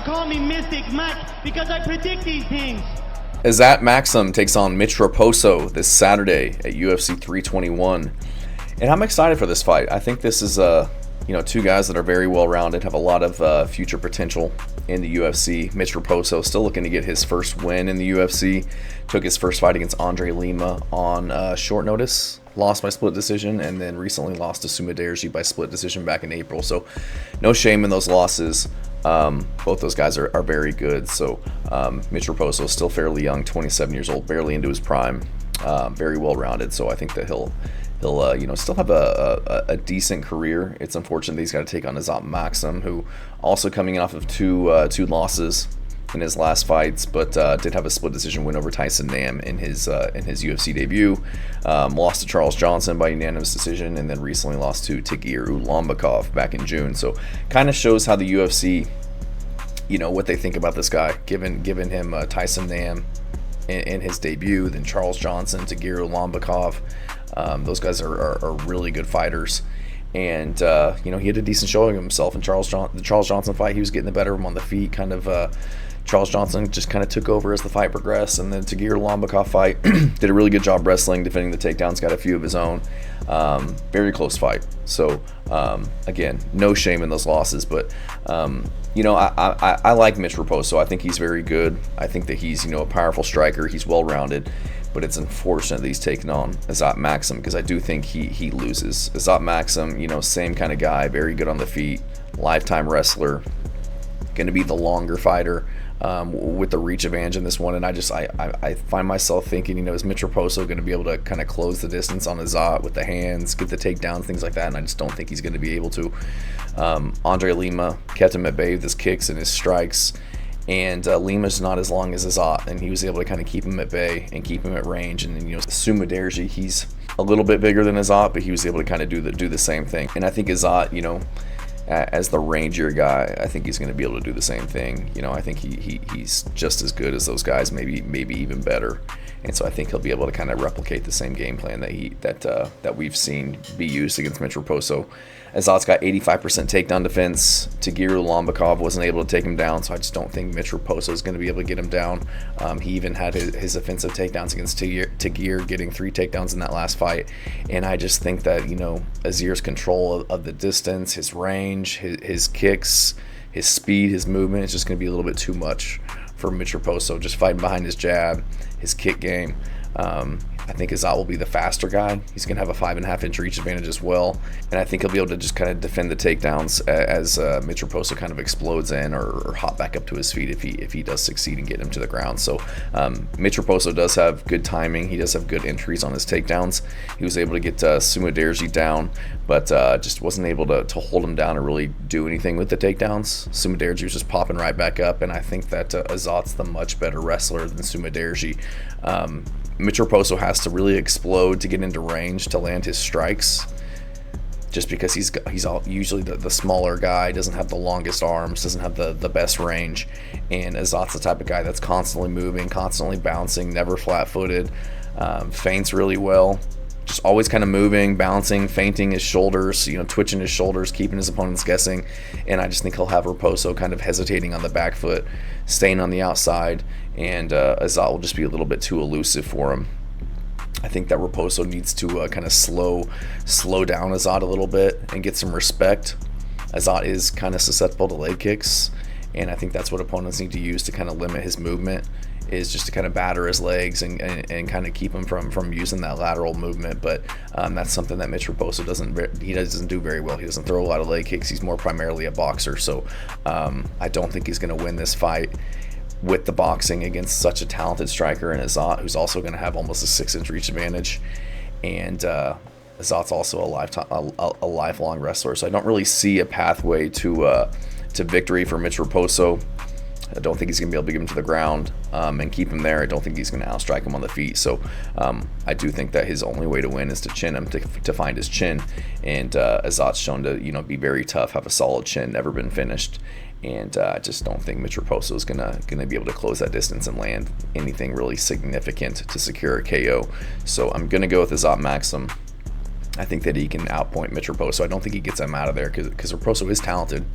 call me Mystic Mac because I predict these things. Azat Maksum takes on Mitch Raposo this Saturday at UFC 321. And I'm excited for this fight. I think this is two guys that are very well-rounded, have a lot of future potential in the UFC. Mitch Raposo still looking to get his first win in the UFC. Took his first fight against Andre Lima on short notice, lost by split decision, and then recently lost to Sumudaerji by split decision back in April. So no shame in those losses. Both those guys are very good. So Mitch Raposo is still fairly young, 27 years old, barely into his prime, very well-rounded. So I think that he'll still have a decent career. It's unfortunate that he's got to take on Azat Maksum, who also coming off of two losses in his last fights, but did have a split decision win over Tyson Nam in his UFC debut. Lost to Charles Johnson by unanimous decision, and then recently lost to Tagir Ulanbekov back in June. So kind of shows how the UFC, what they think about this guy, given him Tyson Nam in his debut, then Charles Johnson, Tagir Ulanbekov. Those guys are really good fighters, and he had a decent showing of himself in the Charles Johnson fight. He was getting the better of him on the feet. Charles Johnson just kind of took over as the fight progressed, and then Tagir Ulanbekov fight did a really good job wrestling, defending the takedowns, got a few of his own. Very close fight. So again, no shame in those losses, but I like Mitch Raposo. I think he's very good. I think that he's a powerful striker. He's well-rounded. But it's unfortunate that he's taken on Azat Maksum, because I do think he loses. Azat Maksum, same kind of guy, very good on the feet, lifetime wrestler, going to be the longer fighter with the reach advantage in this one. And I find myself thinking, is Mitch Raposo going to be able to kind of close the distance on Azat with the hands, get the takedowns, things like that? And I just don't think he's going to be able to. Andre Lima kept him at bay with his kicks and his strikes. And Lima's not as long as Azat, and he was able to kind of keep him at bay and keep him at range. And then Sumudaerji, he's a little bit bigger than Azat, but he was able to kind of do the same thing. And I think Azat, as the rangier guy, I think he's going to be able to do the same thing. I think he's just as good as those guys, maybe even better. And so I think he'll be able to kind of replicate the same game plan that we've seen be used against Mitch Raposo. Azat's got 85% takedown defense. Tagir Ulanbekov wasn't able to take him down, so I just don't think Mitch Raposo is going to be able to get him down. He even had his offensive takedowns against Tagir, getting 3 takedowns in that last fight. And I just think that, Azir's control of the distance, his range, his kicks, his speed, his movement is just going to be a little bit too much for Mitch Raposo, just fighting behind his jab, his kick game. I think Azat will be the faster guy. He's going to have a 5.5-inch reach advantage as well. And I think he'll be able to just kind of defend the takedowns as Mitch Raposo kind of explodes in or hop back up to his feet if he does succeed in getting him to the ground. So Mitch Raposo does have good timing. He does have good entries on his takedowns. He was able to get Sumudaerji down, but just wasn't able to hold him down or really do anything with the takedowns. Sumudaerji was just popping right back up, and I think that Azat's the much better wrestler than Sumudaerji. Mitch Raposo has to really explode to get into range to land his strikes, just because he's usually the smaller guy, doesn't have the longest arms, doesn't have the best range. And Azat's the type of guy that's constantly moving, constantly bouncing, never flat-footed, feints really well, just always kind of moving, bouncing, feinting his shoulders, twitching his shoulders, keeping his opponents guessing. And I just think he'll have Raposo kind of hesitating on the back foot, staying on the outside, and Azat will just be a little bit too elusive for him. I think that Raposo needs to kind of slow down Azat a little bit and get some respect. Azat is kind of susceptible to leg kicks, and I think that's what opponents need to use to kind of limit his movement, is just to kind of batter his legs and kind of keep him from using that lateral movement. But that's something that Mitch Raposo doesn't do very well. He doesn't throw a lot of leg kicks. He's more primarily a boxer. So I don't think he's going to win this fight with the boxing against such a talented striker in Azat, who's also going to have almost a 6-inch reach advantage. And Azat's also a lifelong wrestler. So I don't really see a pathway to victory for Mitch Raposo. I don't think he's going to be able to get him to the ground and keep him there. I don't think he's going to outstrike him on the feet. So I do think that his only way to win is to chin him, to find his chin. And Azat's shown to be very tough, have a solid chin, never been finished. And I just don't think Mitch Raposo is gonna be able to close that distance and land anything really significant to secure a KO. So I'm gonna go with Azat Maksum. I think that he can outpoint Mitch Raposo. I don't think he gets him out of there because Raposo is talented,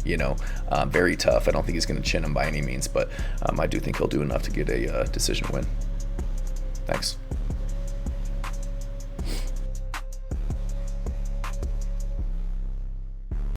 very tough. I don't think he's going to chin him by any means, but I do think he'll do enough to get a decision win. Thanks.